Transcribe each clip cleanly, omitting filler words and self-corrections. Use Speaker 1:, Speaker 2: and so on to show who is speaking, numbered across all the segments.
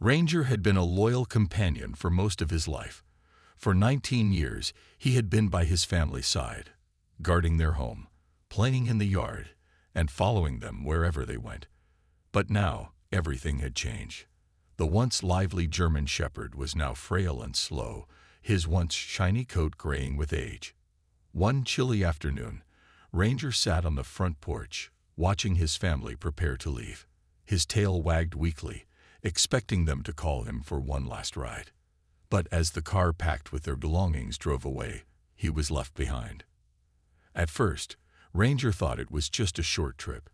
Speaker 1: Ranger had been a loyal companion for most of his life. For 19 years, he had been by his family's side, guarding their home, playing in the yard, and following them wherever they went. But now, everything had changed. The once lively German Shepherd was now frail and slow, his once shiny coat graying with age. One chilly afternoon, Ranger sat on the front porch, watching his family prepare to leave. His tail wagged weakly, expecting them to call him for one last ride. But as the car packed with their belongings drove away, he was left behind. At first, Ranger thought it was just a short trip.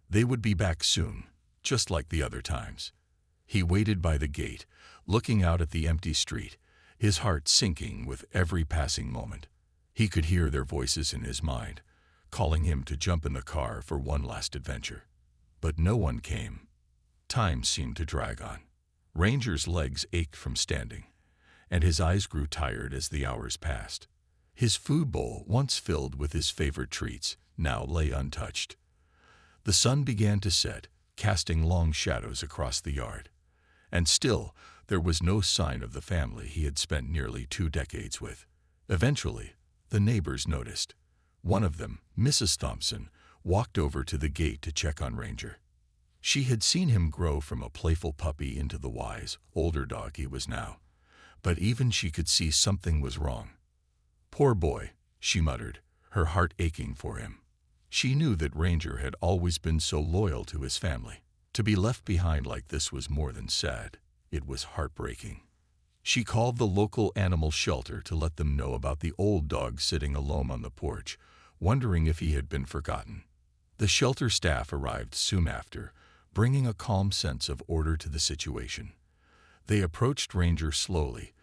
Speaker 1: They would be back soon, just like the other times. He waited by the gate, looking out at the empty street, his heart sinking with every passing moment. He could hear their voices in his mind, calling him to jump in the car for one last adventure. But no one came. Time seemed to drag on. Ranger's legs ached from standing, and his eyes grew tired as the hours passed. His food bowl, once filled with his favorite treats, now lay untouched. The sun began to set, casting long shadows across the yard. And still, there was no sign of the family he had spent nearly 2 decades with. Eventually, the neighbors noticed. One of them, Mrs. Thompson, walked over to the gate to check on Ranger. She had seen him grow from a playful puppy into the wise, older dog he was now. But even she could see something was wrong. "Poor boy," she muttered, her heart aching for him. She knew that Ranger had always been so loyal to his family. To be left behind like this was more than sad. It was heartbreaking. She called the local animal shelter to let them know about the old dog sitting alone on the porch, wondering if he had been forgotten. The shelter staff arrived soon after, bringing a calm sense of order to the situation. They approached Ranger slowly,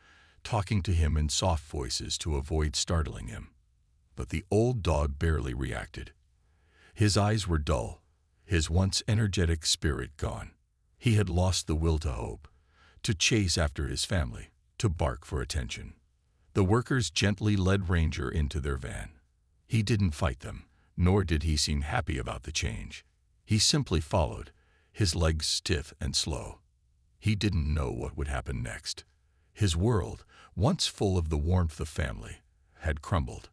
Speaker 1: talking to him in soft voices to avoid startling him. But the old dog barely reacted. His eyes were dull, his once energetic spirit gone. He had lost the will to hope, to chase after his family, to bark for attention. The workers gently led Ranger into their van. He didn't fight them, nor did he seem happy about the change. He simply followed, his legs stiff and slow. He didn't know what would happen next. His world, once full of the warmth of family, had crumbled.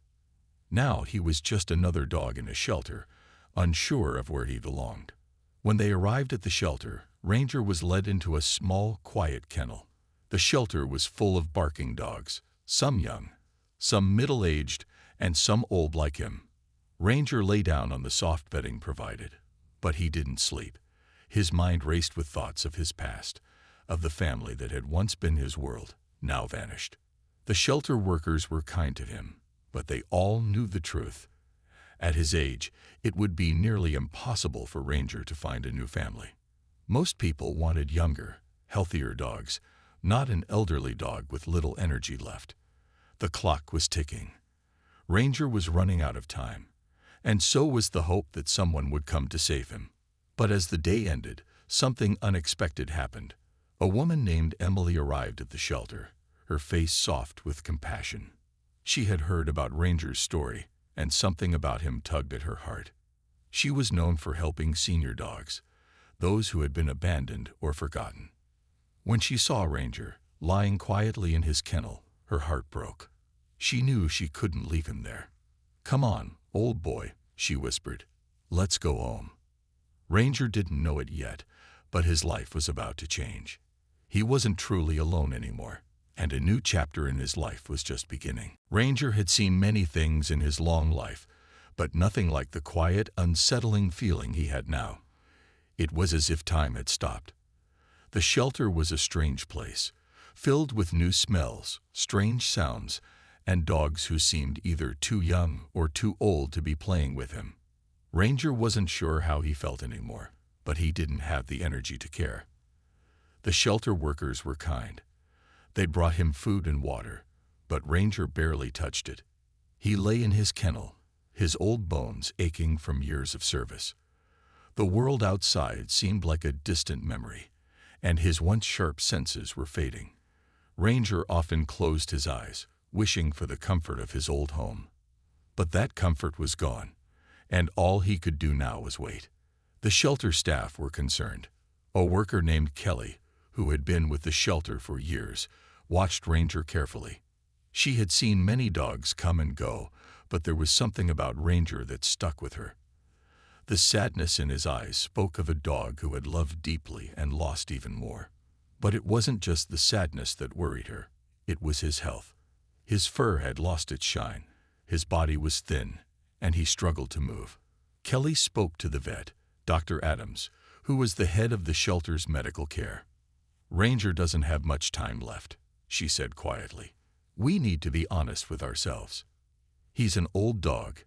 Speaker 1: Now he was just another dog in a shelter, unsure of where he belonged. When they arrived at the shelter, Ranger was led into a small, quiet kennel. The shelter was full of barking dogs, some young, some middle-aged, and some old like him. Ranger lay down on the soft bedding provided, but he didn't sleep. His mind raced with thoughts of his past, of the family that had once been his world, now vanished. The shelter workers were kind to him, but they all knew the truth. At his age, it would be nearly impossible for Ranger to find a new family. Most people wanted younger, healthier dogs, not an elderly dog with little energy left. The clock was ticking. Ranger was running out of time, and so was the hope that someone would come to save him. But as the day ended, something unexpected happened. A woman named Emily arrived at the shelter, her face soft with compassion. She had heard about Ranger's story, and something about him tugged at her heart. She was known for helping senior dogs, those who had been abandoned or forgotten. When she saw Ranger, lying quietly in his kennel, her heart broke. She knew she couldn't leave him there. "Come on, old boy," she whispered. "Let's go home." Ranger didn't know it yet, but his life was about to change. He wasn't truly alone anymore, and a new chapter in his life was just beginning. Ranger had seen many things in his long life, but nothing like the quiet, unsettling feeling he had now. It was as if time had stopped. The shelter was a strange place, filled with new smells, strange sounds, and dogs who seemed either too young or too old to be playing with him. Ranger wasn't sure how he felt anymore, but he didn't have the energy to care. The shelter workers were kind. They brought him food and water, but Ranger barely touched it. He lay in his kennel, his old bones aching from years of service. The world outside seemed like a distant memory, and his once sharp senses were fading. Ranger often closed his eyes, wishing for the comfort of his old home. But that comfort was gone, and all he could do now was wait. The shelter staff were concerned. A worker named Kelly, who had been with the shelter for years, watched Ranger carefully. She had seen many dogs come and go, but there was something about Ranger that stuck with her. The sadness in his eyes spoke of a dog who had loved deeply and lost even more. But it wasn't just the sadness that worried her. It was his health. His fur had lost its shine, his body was thin, and he struggled to move. Kelly spoke to the vet, Dr. Adams, who was the head of the shelter's medical care. "Ranger doesn't have much time left," she said quietly. "We need to be honest with ourselves. He's an old dog,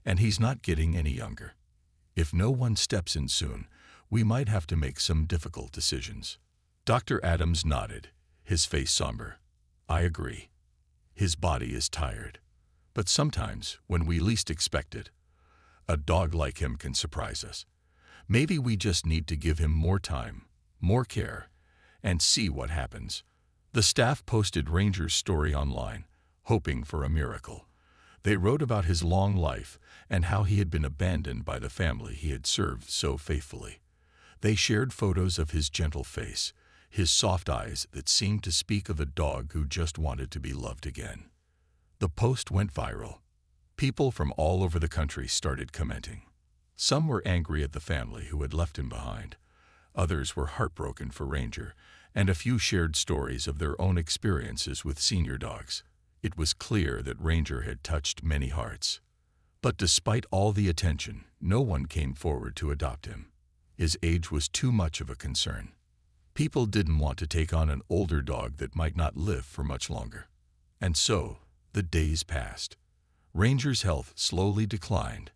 Speaker 1: and he's not getting any younger. If no one steps in soon, we might have to make some difficult decisions." Dr. Adams nodded, his face somber. "I agree. His body is tired. But sometimes, when we least expect it, a dog like him can surprise us. Maybe we just need to give him more time, more care, and see what happens." The staff posted Ranger's story online, hoping for a miracle. They wrote about his long life and how he had been abandoned by the family he had served so faithfully. They shared photos of his gentle face, his soft eyes that seemed to speak of a dog who just wanted to be loved again. The post went viral. People from all over the country started commenting. Some were angry at the family who had left him behind. Others were heartbroken for Ranger, and a few shared stories of their own experiences with senior dogs. It was clear that Ranger had touched many hearts. But despite all the attention, no one came forward to adopt him. His age was too much of a concern. People didn't want to take on an older dog that might not live for much longer. And so, the days passed. Ranger's health slowly declined.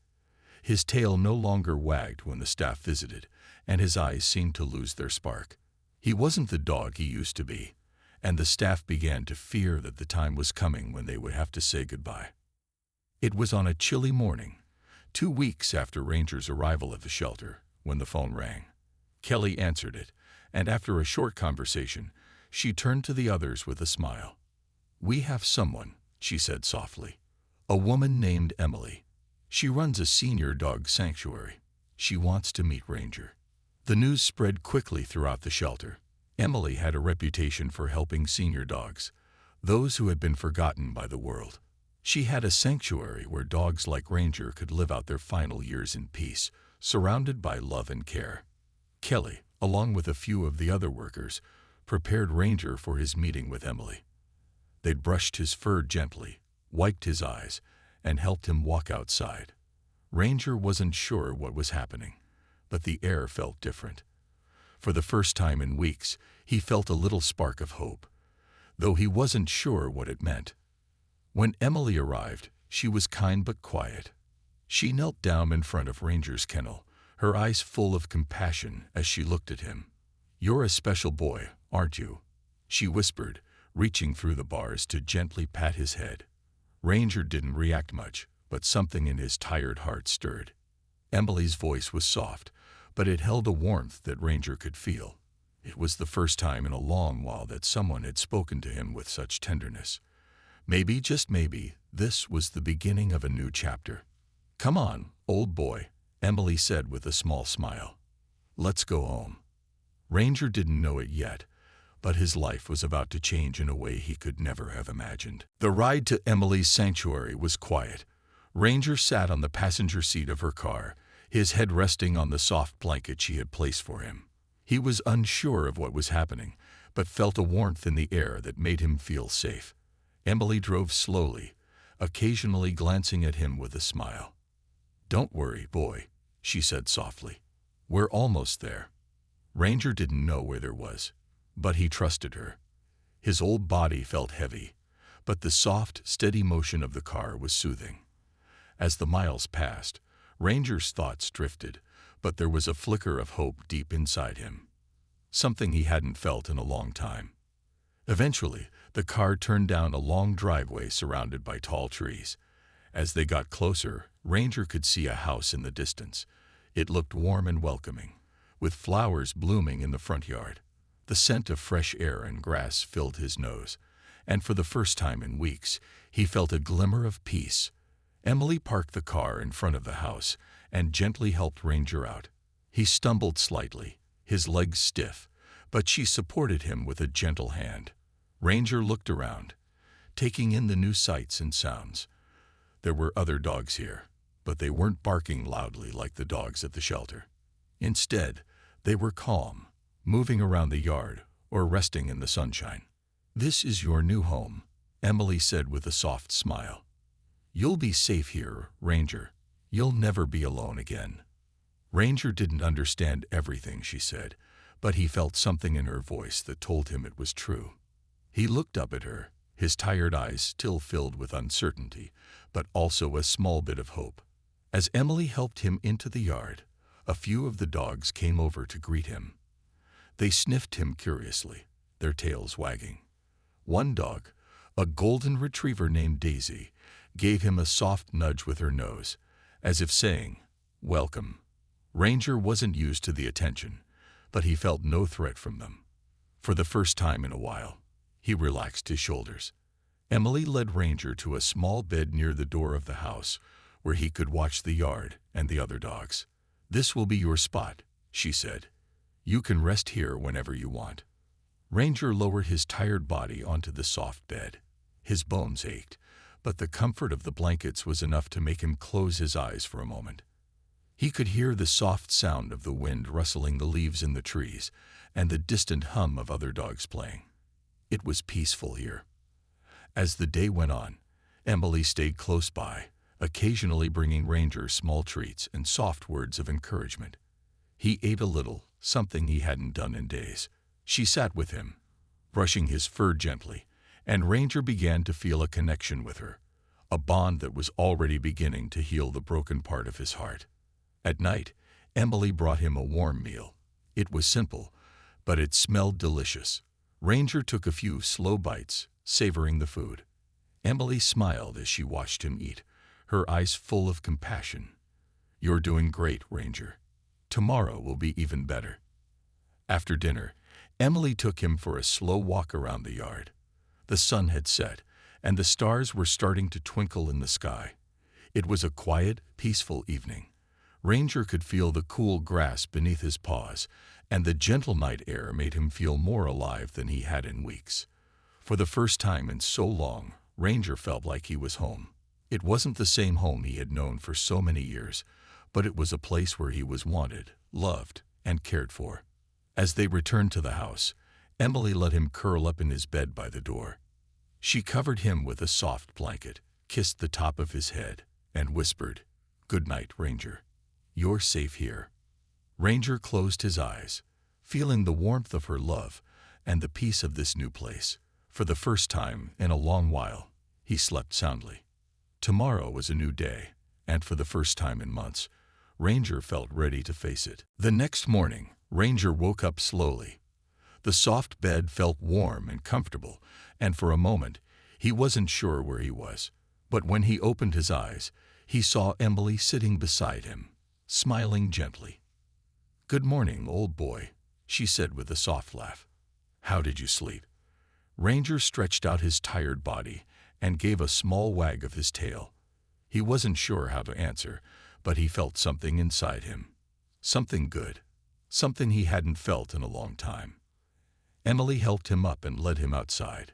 Speaker 1: His tail no longer wagged when the staff visited, and his eyes seemed to lose their spark. He wasn't the dog he used to be, and the staff began to fear that the time was coming when they would have to say goodbye. It was on a chilly morning, 2 weeks after Ranger's arrival at the shelter, when the phone rang. Kelly answered it, and after a short conversation, she turned to the others with a smile. "We have someone," she said softly. "A woman named Emily. She runs a senior dog sanctuary. She wants to meet Ranger." The news spread quickly throughout the shelter. Emily had a reputation for helping senior dogs, those who had been forgotten by the world. She had a sanctuary where dogs like Ranger could live out their final years in peace, surrounded by love and care. Kelly, along with a few of the other workers, prepared Ranger for his meeting with Emily. They'd brushed his fur gently, wiped his eyes, and helped him walk outside. Ranger wasn't sure what was happening, but the air felt different. For the first time in weeks, he felt a little spark of hope, though he wasn't sure what it meant. When Emily arrived, she was kind but quiet. She knelt down in front of Ranger's kennel, her eyes full of compassion as she looked at him. "You're a special boy, aren't you?" she whispered, reaching through the bars to gently pat his head. Ranger didn't react much, but something in his tired heart stirred. Emily's voice was soft, but it held a warmth that Ranger could feel. It was the first time in a long while that someone had spoken to him with such tenderness. Maybe, just maybe, this was the beginning of a new chapter. "Come on, old boy," Emily said with a small smile. "Let's go home." Ranger didn't know it yet, but his life was about to change in a way he could never have imagined. The ride to Emily's sanctuary was quiet. Ranger sat on the passenger seat of her car, his head resting on the soft blanket she had placed for him. He was unsure of what was happening, but felt a warmth in the air that made him feel safe. Emily drove slowly, occasionally glancing at him with a smile. "Don't worry, boy," she said softly. "We're almost there." Ranger didn't know where there was, but he trusted her. His old body felt heavy, but the soft, steady motion of the car was soothing. As the miles passed, Ranger's thoughts drifted, but there was a flicker of hope deep inside him, something he hadn't felt in a long time. Eventually, the car turned down a long driveway surrounded by tall trees. As they got closer, Ranger could see a house in the distance. It looked warm and welcoming, with flowers blooming in the front yard. The scent of fresh air and grass filled his nose, and for the first time in weeks, he felt a glimmer of peace. Emily parked the car in front of the house and gently helped Ranger out. He stumbled slightly, his legs stiff, but she supported him with a gentle hand. Ranger looked around, taking in the new sights and sounds. There were other dogs here, but they weren't barking loudly like the dogs at the shelter. Instead, they were calm, moving around the yard or resting in the sunshine. "This is your new home," Emily said with a soft smile. "You'll be safe here, Ranger. You'll never be alone again." Ranger didn't understand everything she said, but he felt something in her voice that told him it was true. He looked up at her, his tired eyes still filled with uncertainty, but also a small bit of hope. As Emily helped him into the yard, a few of the dogs came over to greet him. They sniffed him curiously, their tails wagging. One dog, a golden retriever named Daisy, gave him a soft nudge with her nose, as if saying, "Welcome." Ranger wasn't used to the attention, but he felt no threat from them. For the first time in a while, he relaxed his shoulders. Emily led Ranger to a small bed near the door of the house, where he could watch the yard and the other dogs. "This will be your spot," she said. "You can rest here whenever you want." Ranger lowered his tired body onto the soft bed. His bones ached, but the comfort of the blankets was enough to make him close his eyes for a moment. He could hear the soft sound of the wind rustling the leaves in the trees and the distant hum of other dogs playing. It was peaceful here. As the day went on, Emily stayed close by, occasionally bringing Ranger small treats and soft words of encouragement. He ate a little, something he hadn't done in days. She sat with him, brushing his fur gently, and Ranger began to feel a connection with her, a bond that was already beginning to heal the broken part of his heart. At night, Emily brought him a warm meal. It was simple, but it smelled delicious. Ranger took a few slow bites, savoring the food. Emily smiled as she watched him eat, her eyes full of compassion. "You're doing great, Ranger. Tomorrow will be even better." After dinner, Emily took him for a slow walk around the yard. The sun had set, and the stars were starting to twinkle in the sky. It was a quiet, peaceful evening. Ranger could feel the cool grass beneath his paws, and the gentle night air made him feel more alive than he had in weeks. For the first time in so long, Ranger felt like he was home. It wasn't the same home he had known for so many years, but it was a place where he was wanted, loved, and cared for. As they returned to the house, Emily let him curl up in his bed by the door. She covered him with a soft blanket, kissed the top of his head, and whispered, "Good night, Ranger. You're safe here." Ranger closed his eyes, feeling the warmth of her love and the peace of this new place. For the first time in a long while, he slept soundly. Tomorrow was a new day, and for the first time in months, Ranger felt ready to face it. The next morning, Ranger woke up slowly. The soft bed felt warm and comfortable, and for a moment, he wasn't sure where he was. But when he opened his eyes, he saw Emily sitting beside him, smiling gently. "Good morning, old boy," she said with a soft laugh. "How did you sleep?" Ranger stretched out his tired body and gave a small wag of his tail. He wasn't sure how to answer, but he felt something inside him. Something good. Something he hadn't felt in a long time. Emily helped him up and led him outside.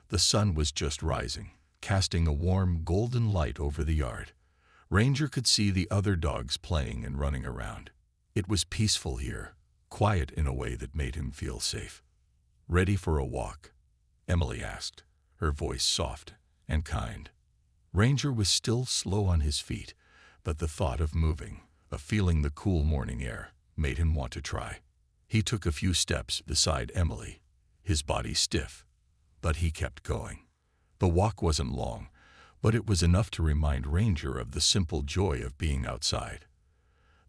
Speaker 1: The sun was just rising, casting a warm, golden light over the yard. Ranger could see the other dogs playing and running around. It was peaceful here, quiet in a way that made him feel safe. "Ready for a walk?" Emily asked, her voice soft and kind. Ranger was still slow on his feet, but the thought of moving, of feeling the cool morning air, made him want to try. He took a few steps beside Emily, his body stiff, but he kept going. The walk wasn't long, but it was enough to remind Ranger of the simple joy of being outside.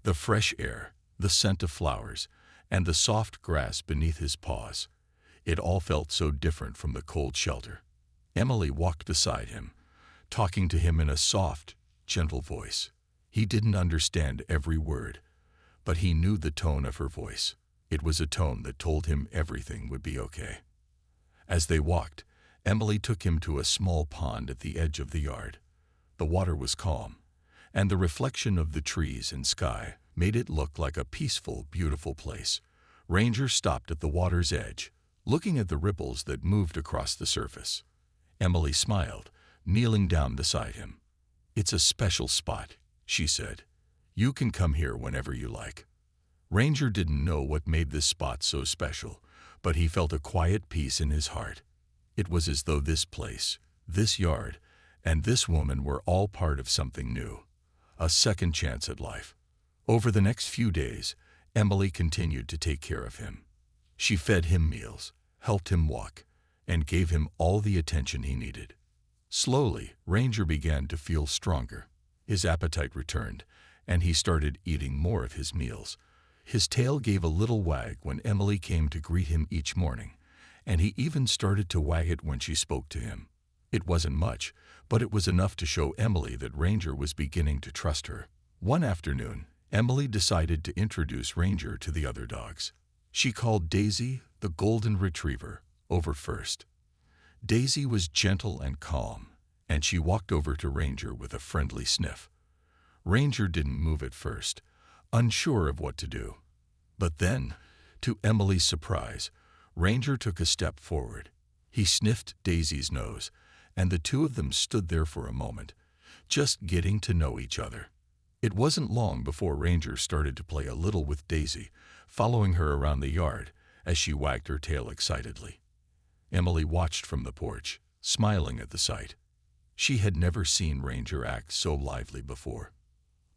Speaker 1: The fresh air, the scent of flowers, and the soft grass beneath his paws. It all felt so different from the cold shelter. Emily walked beside him, talking to him in a soft, gentle voice. He didn't understand every word, but he knew the tone of her voice. It was a tone that told him everything would be okay. As they walked, Emily took him to a small pond at the edge of the yard. The water was calm, and the reflection of the trees and sky made it look like a peaceful, beautiful place. Ranger stopped at the water's edge, looking at the ripples that moved across the surface. Emily smiled, kneeling down beside him. "It's a special spot," she said. "You can come here whenever you like." Ranger didn't know what made this spot so special, but he felt a quiet peace in his heart. It was as though this place, this yard, and this woman were all part of something new, a second chance at life. Over the next few days, Emily continued to take care of him. She fed him meals, helped him walk, and gave him all the attention he needed. Slowly, Ranger began to feel stronger. His appetite returned, and he started eating more of his meals. His tail gave a little wag when Emily came to greet him each morning, and he even started to wag it when she spoke to him. It wasn't much, but it was enough to show Emily that Ranger was beginning to trust her. One afternoon, Emily decided to introduce Ranger to the other dogs. She called Daisy, the golden retriever, over first. Daisy was gentle and calm, and she walked over to Ranger with a friendly sniff. Ranger didn't move at first, unsure of what to do. But then, to Emily's surprise, Ranger took a step forward. He sniffed Daisy's nose, and the two of them stood there for a moment, just getting to know each other. It wasn't long before Ranger started to play a little with Daisy, following her around the yard as she wagged her tail excitedly. Emily watched from the porch, smiling at the sight. She had never seen Ranger act so lively before.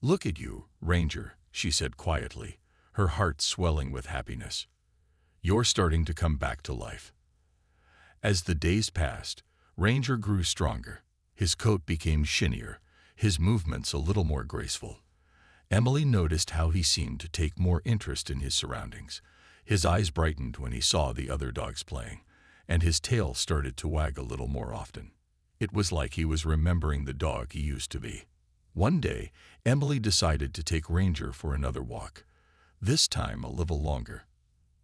Speaker 1: "Look at you, Ranger," she said quietly, her heart swelling with happiness. "You're starting to come back to life." As the days passed, Ranger grew stronger. His coat became shinier, his movements a little more graceful. Emily noticed how he seemed to take more interest in his surroundings. His eyes brightened when he saw the other dogs playing, and his tail started to wag a little more often. It was like he was remembering the dog he used to be. One day, Emily decided to take Ranger for another walk, this time a little longer.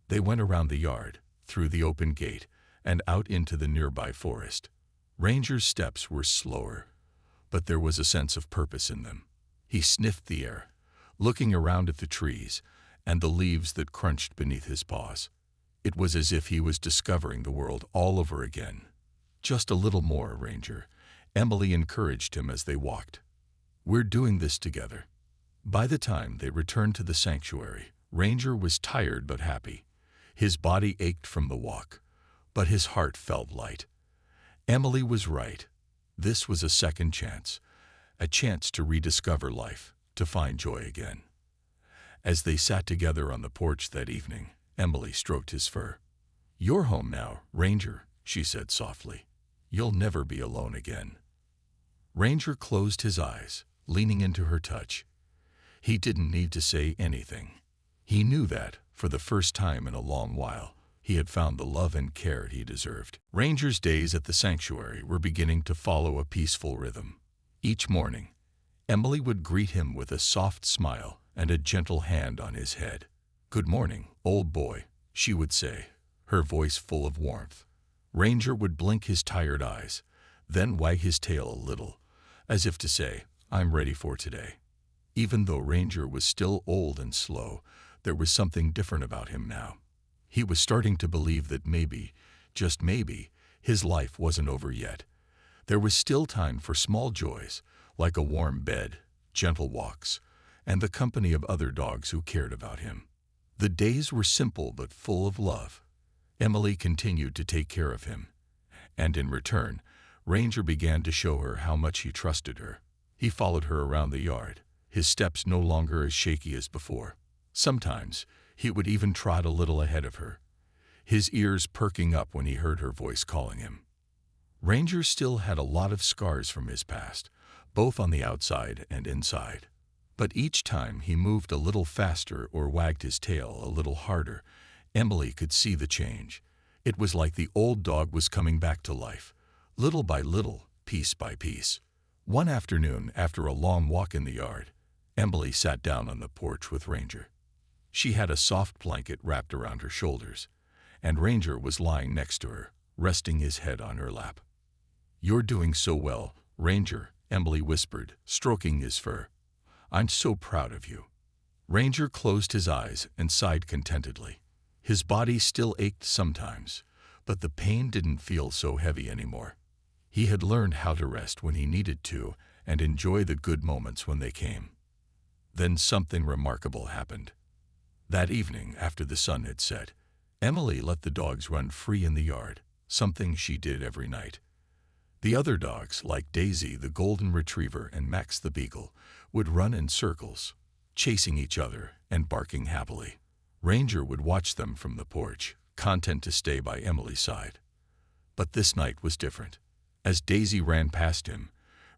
Speaker 1: They went around the yard, through the open gate, and out into the nearby forest. Ranger's steps were slower, but there was a sense of purpose in them. He sniffed the air, looking around at the trees and the leaves that crunched beneath his paws. It was as if he was discovering the world all over again. "Just a little more, Ranger," Emily encouraged him as they walked. "We're doing this together." By the time they returned to the sanctuary, Ranger was tired but happy. His body ached from the walk, but his heart felt light. Emily was right. This was a second chance, a chance to rediscover life, to find joy again. As they sat together on the porch that evening, Emily stroked his fur. "You're home now, Ranger," she said softly. "You'll never be alone again." Ranger closed his eyes, leaning into her touch. He didn't need to say anything. He knew that, for the first time in a long while, he had found the love and care he deserved. Ranger's days at the sanctuary were beginning to follow a peaceful rhythm. Each morning, Emily would greet him with a soft smile and a gentle hand on his head. "Good morning, old boy," she would say, her voice full of warmth. Ranger would blink his tired eyes, then wag his tail a little, as if to say, "I'm ready for today." Even though Ranger was still old and slow, there was something different about him now. He was starting to believe that maybe, just maybe, his life wasn't over yet. There was still time for small joys, like a warm bed, gentle walks, and the company of other dogs who cared about him. The days were simple but full of love. Emily continued to take care of him, and in return, Ranger began to show her how much he trusted her. He followed her around the yard, his steps no longer as shaky as before. Sometimes, he would even trot a little ahead of her, his ears perking up when he heard her voice calling him. Ranger still had a lot of scars from his past, both on the outside and inside. But each time he moved a little faster or wagged his tail a little harder, Emily could see the change. It was like the old dog was coming back to life, little by little, piece by piece. One afternoon, after a long walk in the yard, Emily sat down on the porch with Ranger. She had a soft blanket wrapped around her shoulders, and Ranger was lying next to her, resting his head on her lap. "You're doing so well, Ranger," Emily whispered, stroking his fur. "I'm so proud of you." Ranger closed his eyes and sighed contentedly. His body still ached sometimes, but the pain didn't feel so heavy anymore. He had learned how to rest when he needed to and enjoy the good moments when they came. Then something remarkable happened. That evening, after the sun had set, Emily let the dogs run free in the yard, something she did every night. The other dogs, like Daisy the golden retriever and Max the beagle, would run in circles, chasing each other and barking happily. Ranger would watch them from the porch, content to stay by Emily's side. But this night was different. As Daisy ran past him,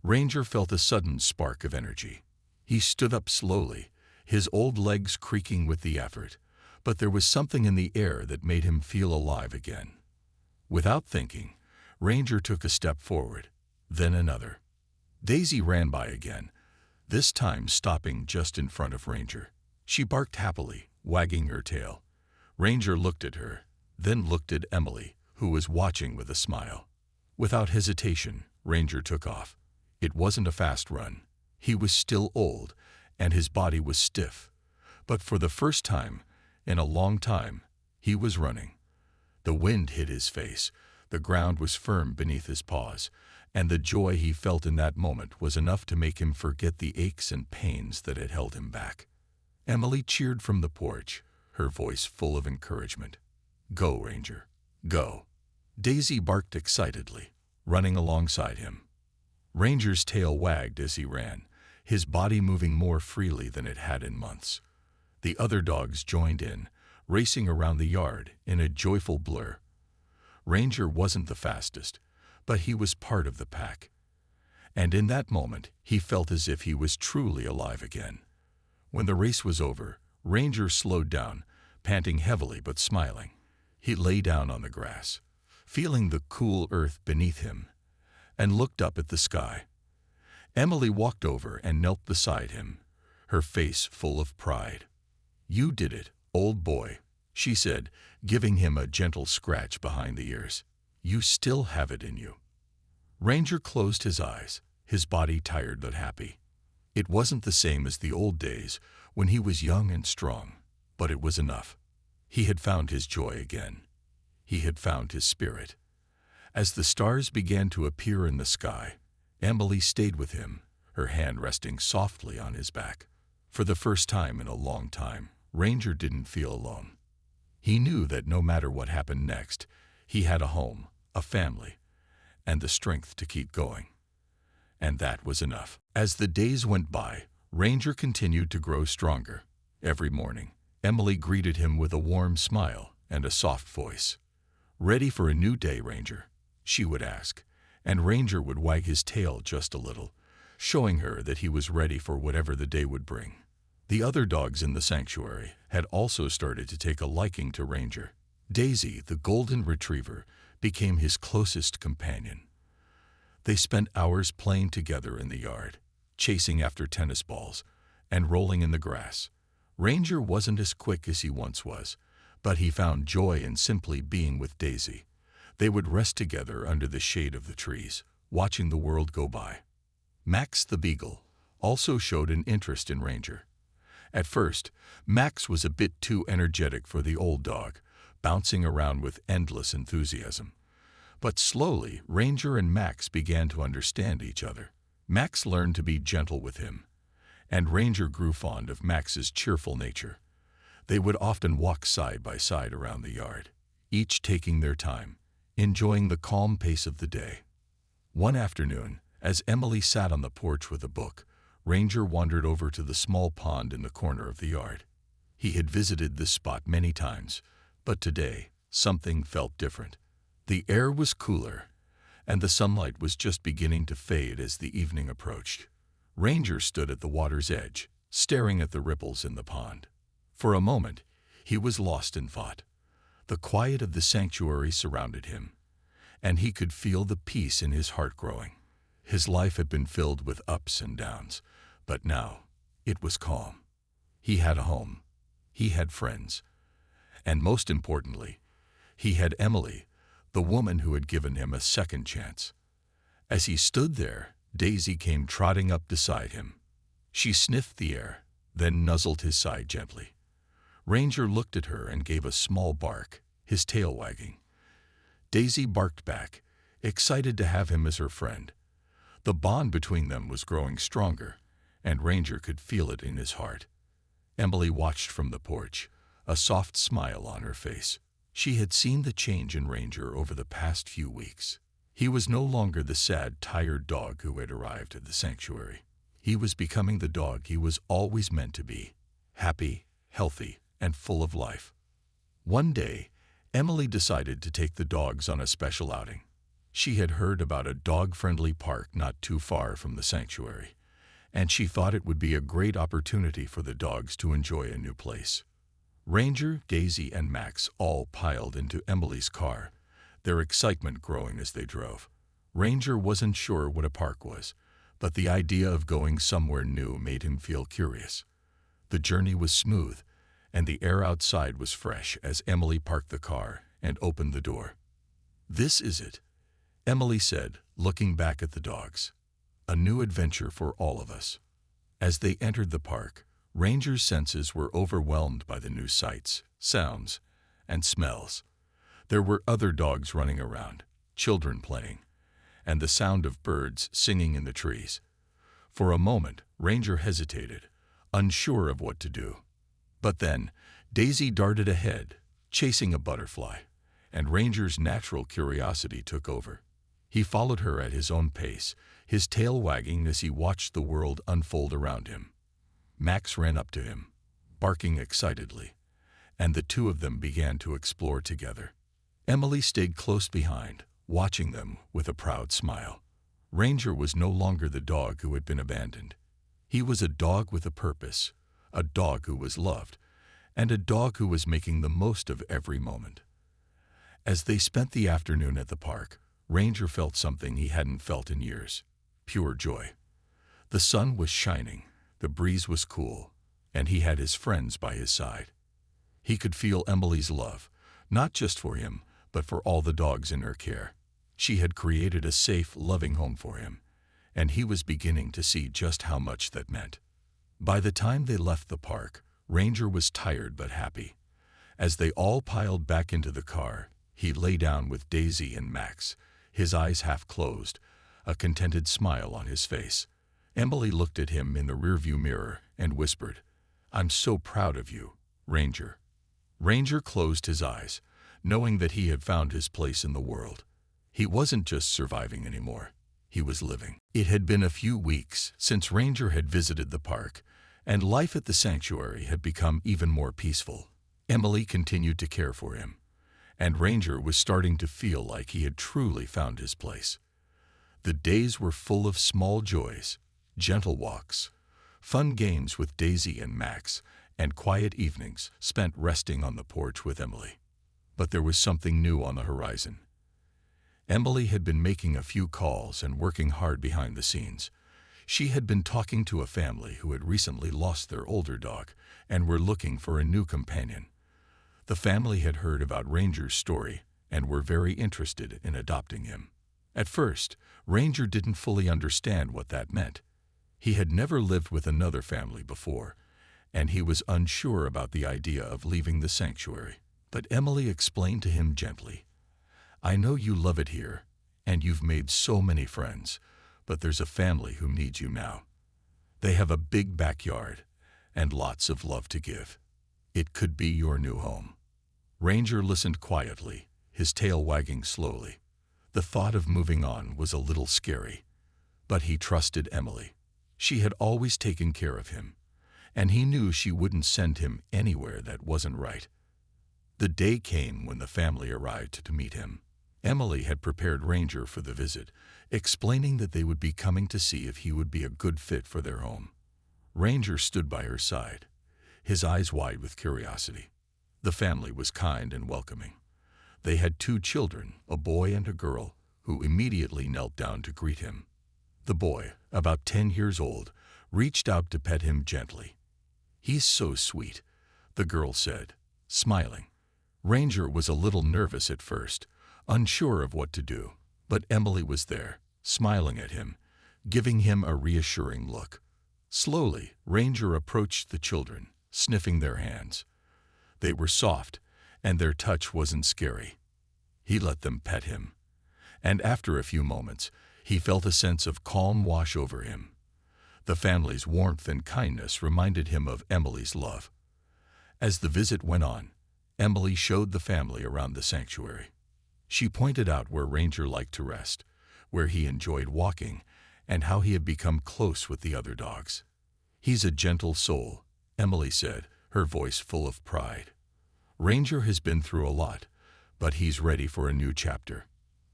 Speaker 1: Ranger felt a sudden spark of energy. He stood up slowly, his old legs creaking with the effort, but there was something in the air that made him feel alive again. Without thinking, Ranger took a step forward, then another. Daisy ran by again, this time stopping just in front of Ranger. She barked happily, wagging her tail. Ranger looked at her, then looked at Emily, who was watching with a smile. Without hesitation, Ranger took off. It wasn't a fast run. He was still old, and his body was stiff. But for the first time, in a long time, he was running. The wind hit his face, the ground was firm beneath his paws, and the joy he felt in that moment was enough to make him forget the aches and pains that had held him back. Emily cheered from the porch, her voice full of encouragement. "Go, Ranger, go." Daisy barked excitedly, running alongside him. Ranger's tail wagged as he ran, his body moving more freely than it had in months. The other dogs joined in, racing around the yard in a joyful blur. Ranger wasn't the fastest, but he was part of the pack. And in that moment, he felt as if he was truly alive again. When the race was over, Ranger slowed down, panting heavily but smiling. He lay down on the grass, feeling the cool earth beneath him, and looked up at the sky. Emily walked over and knelt beside him, her face full of pride. "You did it, old boy," she said, giving him a gentle scratch behind the ears. "You still have it in you." Ranger closed his eyes, his body tired but happy. It wasn't the same as the old days when he was young and strong, but it was enough. He had found his joy again. He had found his spirit. As the stars began to appear in the sky, Emily stayed with him, her hand resting softly on his back. For the first time in a long time, Ranger didn't feel alone. He knew that no matter what happened next, he had a home, a family, and the strength to keep going. And that was enough. As the days went by, Ranger continued to grow stronger. Every morning, Emily greeted him with a warm smile and a soft voice. "Ready for a new day, Ranger?" she would ask, and Ranger would wag his tail just a little, showing her that he was ready for whatever the day would bring. The other dogs in the sanctuary had also started to take a liking to Ranger. Daisy, the golden retriever, became his closest companion. They spent hours playing together in the yard, chasing after tennis balls, and rolling in the grass. Ranger wasn't as quick as he once was, but he found joy in simply being with Daisy. They would rest together under the shade of the trees, watching the world go by. Max the beagle also showed an interest in Ranger. At first, Max was a bit too energetic for the old dog, bouncing around with endless enthusiasm. But slowly, Ranger and Max began to understand each other. Max learned to be gentle with him, and Ranger grew fond of Max's cheerful nature. They would often walk side by side around the yard, each taking their time, enjoying the calm pace of the day. One afternoon, as Emily sat on the porch with a book, Ranger wandered over to the small pond in the corner of the yard. He had visited this spot many times, but today, something felt different. The air was cooler, and the sunlight was just beginning to fade as the evening approached. Ranger stood at the water's edge, staring at the ripples in the pond. For a moment, he was lost in thought. The quiet of the sanctuary surrounded him, and he could feel the peace in his heart growing. His life had been filled with ups and downs, but now it was calm. He had a home, he had friends, and most importantly, he had Emily, the woman who had given him a second chance. As he stood there, Daisy came trotting up beside him. She sniffed the air, then nuzzled his side gently. Ranger looked at her and gave a small bark, his tail wagging. Daisy barked back, excited to have him as her friend. The bond between them was growing stronger, and Ranger could feel it in his heart. Emily watched from the porch, a soft smile on her face. She had seen the change in Ranger over the past few weeks. He was no longer the sad, tired dog who had arrived at the sanctuary. He was becoming the dog he was always meant to be, happy, healthy, and full of life. One day, Emily decided to take the dogs on a special outing. She had heard about a dog-friendly park not too far from the sanctuary, and she thought it would be a great opportunity for the dogs to enjoy a new place. Ranger, Daisy, and Max all piled into Emily's car, their excitement growing as they drove. Ranger wasn't sure what a park was, but the idea of going somewhere new made him feel curious. The journey was smooth, and the air outside was fresh as Emily parked the car and opened the door. "This is it," Emily said, looking back at the dogs. "A new adventure for all of us." As they entered the park, Ranger's senses were overwhelmed by the new sights, sounds, and smells. There were other dogs running around, children playing, and the sound of birds singing in the trees. For a moment, Ranger hesitated, unsure of what to do. But then, Daisy darted ahead, chasing a butterfly, and Ranger's natural curiosity took over. He followed her at his own pace, his tail wagging as he watched the world unfold around him. Max ran up to him, barking excitedly, and the two of them began to explore together. Emily stayed close behind, watching them with a proud smile. Ranger was no longer the dog who had been abandoned. He was a dog with a purpose, a dog who was loved, and a dog who was making the most of every moment. As they spent the afternoon at the park, Ranger felt something he hadn't felt in years: pure joy. The sun was shining, the breeze was cool, and he had his friends by his side. He could feel Emily's love, not just for him, but for all the dogs in her care. She had created a safe, loving home for him, and he was beginning to see just how much that meant. By the time they left the park, Ranger was tired but happy. As they all piled back into the car, he lay down with Daisy and Max, his eyes half closed, a contented smile on his face. Emily looked at him in the rearview mirror and whispered, "I'm so proud of you, Ranger." Ranger closed his eyes, knowing that he had found his place in the world. He wasn't just surviving anymore, he was living. It had been a few weeks since Ranger had visited the park, and life at the sanctuary had become even more peaceful. Emily continued to care for him, and Ranger was starting to feel like he had truly found his place. The days were full of small joys, gentle walks, fun games with Daisy and Max, and quiet evenings spent resting on the porch with Emily. But there was something new on the horizon. Emily had been making a few calls and working hard behind the scenes. She had been talking to a family who had recently lost their older dog and were looking for a new companion. The family had heard about Ranger's story and were very interested in adopting him. At first, Ranger didn't fully understand what that meant. He had never lived with another family before, and he was unsure about the idea of leaving the sanctuary. But Emily explained to him gently, "I know you love it here, and you've made so many friends, but there's a family who needs you now. They have a big backyard and lots of love to give. It could be your new home." Ranger listened quietly, his tail wagging slowly. The thought of moving on was a little scary, but he trusted Emily. She had always taken care of him, and he knew she wouldn't send him anywhere that wasn't right. The day came when the family arrived to meet him. Emily had prepared Ranger for the visit, explaining that they would be coming to see if he would be a good fit for their home. Ranger stood by her side, his eyes wide with curiosity. The family was kind and welcoming. They had 2 children, a boy and a girl, who immediately knelt down to greet him. The boy, about 10 years old, reached out to pet him gently. "He's so sweet," the girl said, smiling. Ranger was a little nervous at first, unsure of what to do, but Emily was there, smiling at him, giving him a reassuring look. Slowly, Ranger approached the children, sniffing their hands. They were soft, and their touch wasn't scary. He let them pet him, and after a few moments, he felt a sense of calm wash over him. The family's warmth and kindness reminded him of Emily's love. As the visit went on, Emily showed the family around the sanctuary. She pointed out where Ranger liked to rest, where he enjoyed walking, and how he had become close with the other dogs. "He's a gentle soul," Emily said, her voice full of pride. "Ranger has been through a lot, but he's ready for a new chapter."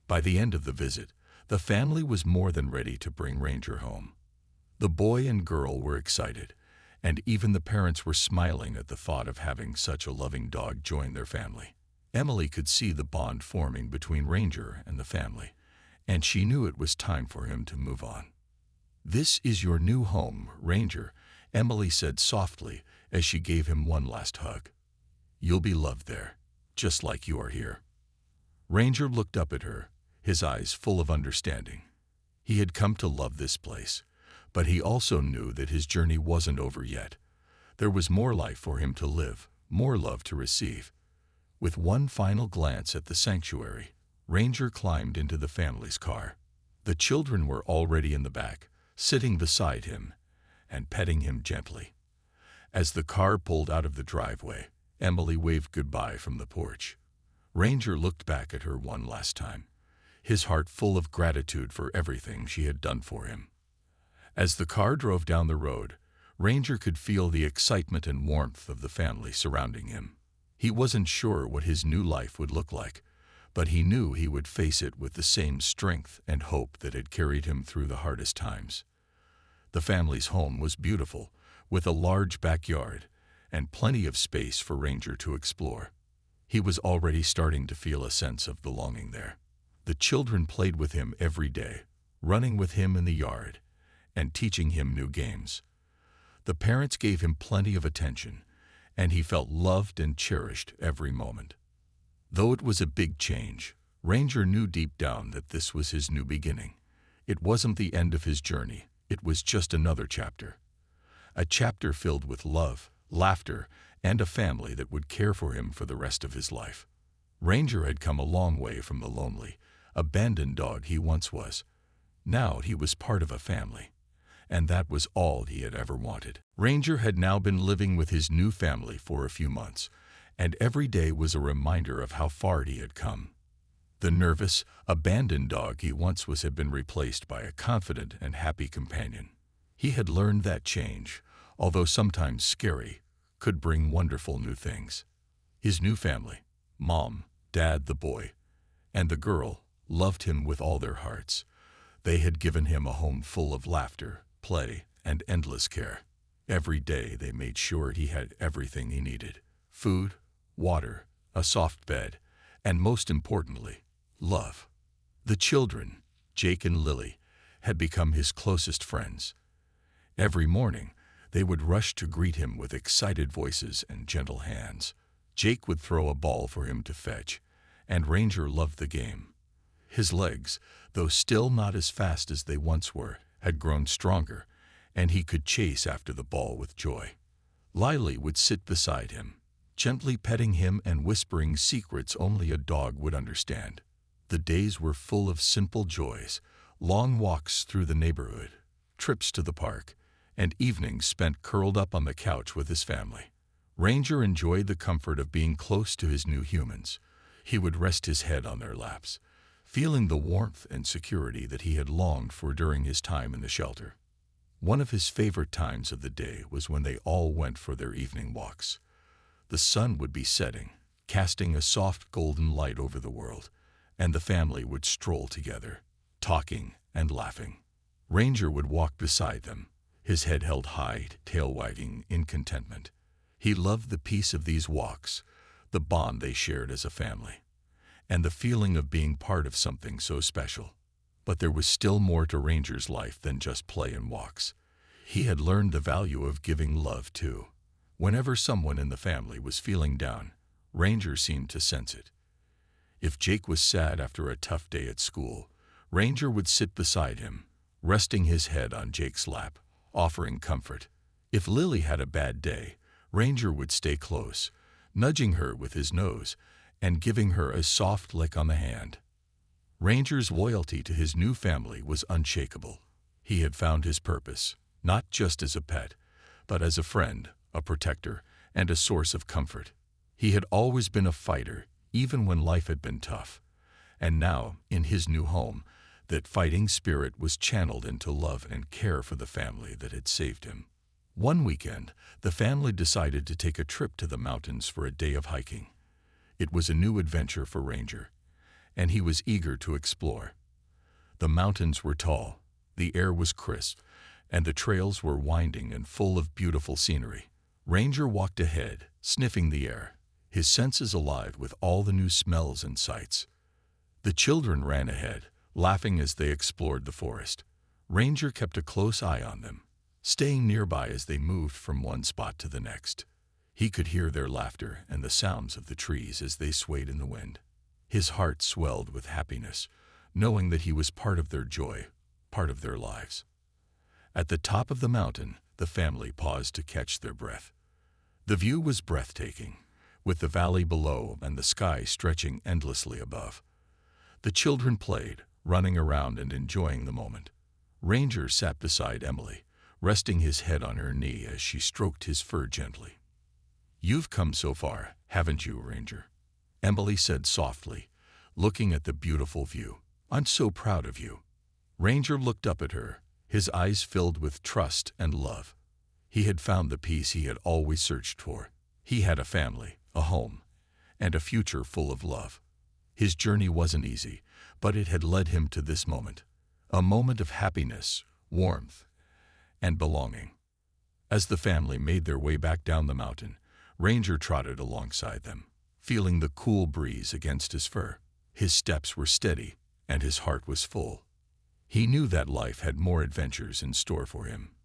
Speaker 1: By the end of the visit, the family was more than ready to bring Ranger home. The boy and girl were excited, and even the parents were smiling at the thought of having such a loving dog join their family. Emily could see the bond forming between Ranger and the family, and she knew it was time for him to move on. "This is your new home, Ranger," Emily said softly as she gave him one last hug. "You'll be loved there, just like you are here." Ranger looked up at her, his eyes full of understanding. He had come to love this place, but he also knew that his journey wasn't over yet. There was more life for him to live, more love to receive. With one final glance at the sanctuary, Ranger climbed into the family's car. The children were already in the back, sitting beside him and petting him gently. As the car pulled out of the driveway, Emily waved goodbye from the porch. Ranger looked back at her one last time, his heart full of gratitude for everything she had done for him. As the car drove down the road, Ranger could feel the excitement and warmth of the family surrounding him. He wasn't sure what his new life would look like, but he knew he would face it with the same strength and hope that had carried him through the hardest times. The family's home was beautiful, with a large backyard and plenty of space for Ranger to explore. He was already starting to feel a sense of belonging there. The children played with him every day, running with him in the yard and teaching him new games. The parents gave him plenty of attention, and he felt loved and cherished every moment. Though it was a big change, Ranger knew deep down that this was his new beginning. It wasn't the end of his journey, it was just another chapter. A chapter filled with love, laughter, and a family that would care for him for the rest of his life. Ranger had come a long way from the lonely, abandoned dog he once was. Now he was part of a family, and that was all he had ever wanted. Ranger had now been living with his new family for a few months, and every day was a reminder of how far he had come. The nervous, abandoned dog he once was had been replaced by a confident and happy companion. He had learned that change, although sometimes scary, could bring wonderful new things. His new family, Mom, Dad, the boy, and the girl, loved him with all their hearts. They had given him a home full of laughter, play, and endless care. Every day they made sure he had everything he needed: food, water, a soft bed, and most importantly, love. The children, Jake and Lily, had become his closest friends. Every morning, they would rush to greet him with excited voices and gentle hands. Jake would throw a ball for him to fetch, and Ranger loved the game. His legs, though still not as fast as they once were, had grown stronger, and he could chase after the ball with joy. Lily would sit beside him, gently petting him and whispering secrets only a dog would understand. The days were full of simple joys, long walks through the neighborhood, trips to the park, and evenings spent curled up on the couch with his family. Ranger enjoyed the comfort of being close to his new humans. He would rest his head on their laps, feeling the warmth and security that he had longed for during his time in the shelter. One of his favorite times of the day was when they all went for their evening walks. The sun would be setting, casting a soft golden light over the world, and the family would stroll together, talking and laughing. Ranger would walk beside them, his head held high, tail wagging in contentment. He loved the peace of these walks, the bond they shared as a family, and the feeling of being part of something so special. But there was still more to Ranger's life than just play and walks. He had learned the value of giving love too. Whenever someone in the family was feeling down, Ranger seemed to sense it. If Jake was sad after a tough day at school, Ranger would sit beside him, resting his head on Jake's lap, offering comfort. If Lily had a bad day, Ranger would stay close, nudging her with his nose and giving her a soft lick on the hand. Ranger's loyalty to his new family was unshakable. He had found his purpose, not just as a pet, but as a friend, a protector, and a source of comfort. He had always been a fighter, even when life had been tough. And now, in his new home, that fighting spirit was channeled into love and care for the family that had saved him. One weekend, the family decided to take a trip to the mountains for a day of hiking. It was a new adventure for Ranger, and he was eager to explore. The mountains were tall, the air was crisp, and the trails were winding and full of beautiful scenery. Ranger walked ahead, sniffing the air, his senses alive with all the new smells and sights. The children ran ahead, laughing as they explored the forest. Ranger kept a close eye on them, staying nearby as they moved from one spot to the next. He could hear their laughter and the sounds of the trees as they swayed in the wind. His heart swelled with happiness, knowing that he was part of their joy, part of their lives. At the top of the mountain, the family paused to catch their breath. The view was breathtaking, with the valley below and the sky stretching endlessly above. The children played, running around and enjoying the moment. Ranger sat beside Emily, resting his head on her knee as she stroked his fur gently. "You've come so far, haven't you, Ranger?" Emily said softly, looking at the beautiful view. "I'm so proud of you." Ranger looked up at her, his eyes filled with trust and love. He had found the peace he had always searched for. He had a family, a home, and a future full of love. His journey wasn't easy, but it had led him to this moment, a moment of happiness, warmth, and belonging. As the family made their way back down the mountain, Ranger trotted alongside them, feeling the cool breeze against his fur. His steps were steady, and his heart was full. He knew that life had more adventures in store for him.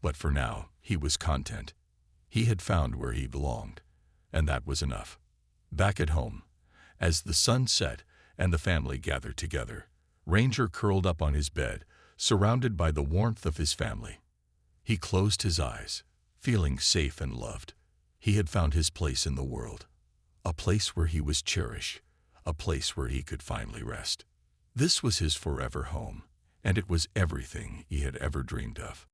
Speaker 1: But for now, he was content. He had found where he belonged, and that was enough. Back at home, as the sun set and the family gathered together, Ranger curled up on his bed, surrounded by the warmth of his family. He closed his eyes, feeling safe and loved. He had found his place in the world, a place where he was cherished, a place where he could finally rest. This was his forever home, and it was everything he had ever dreamed of.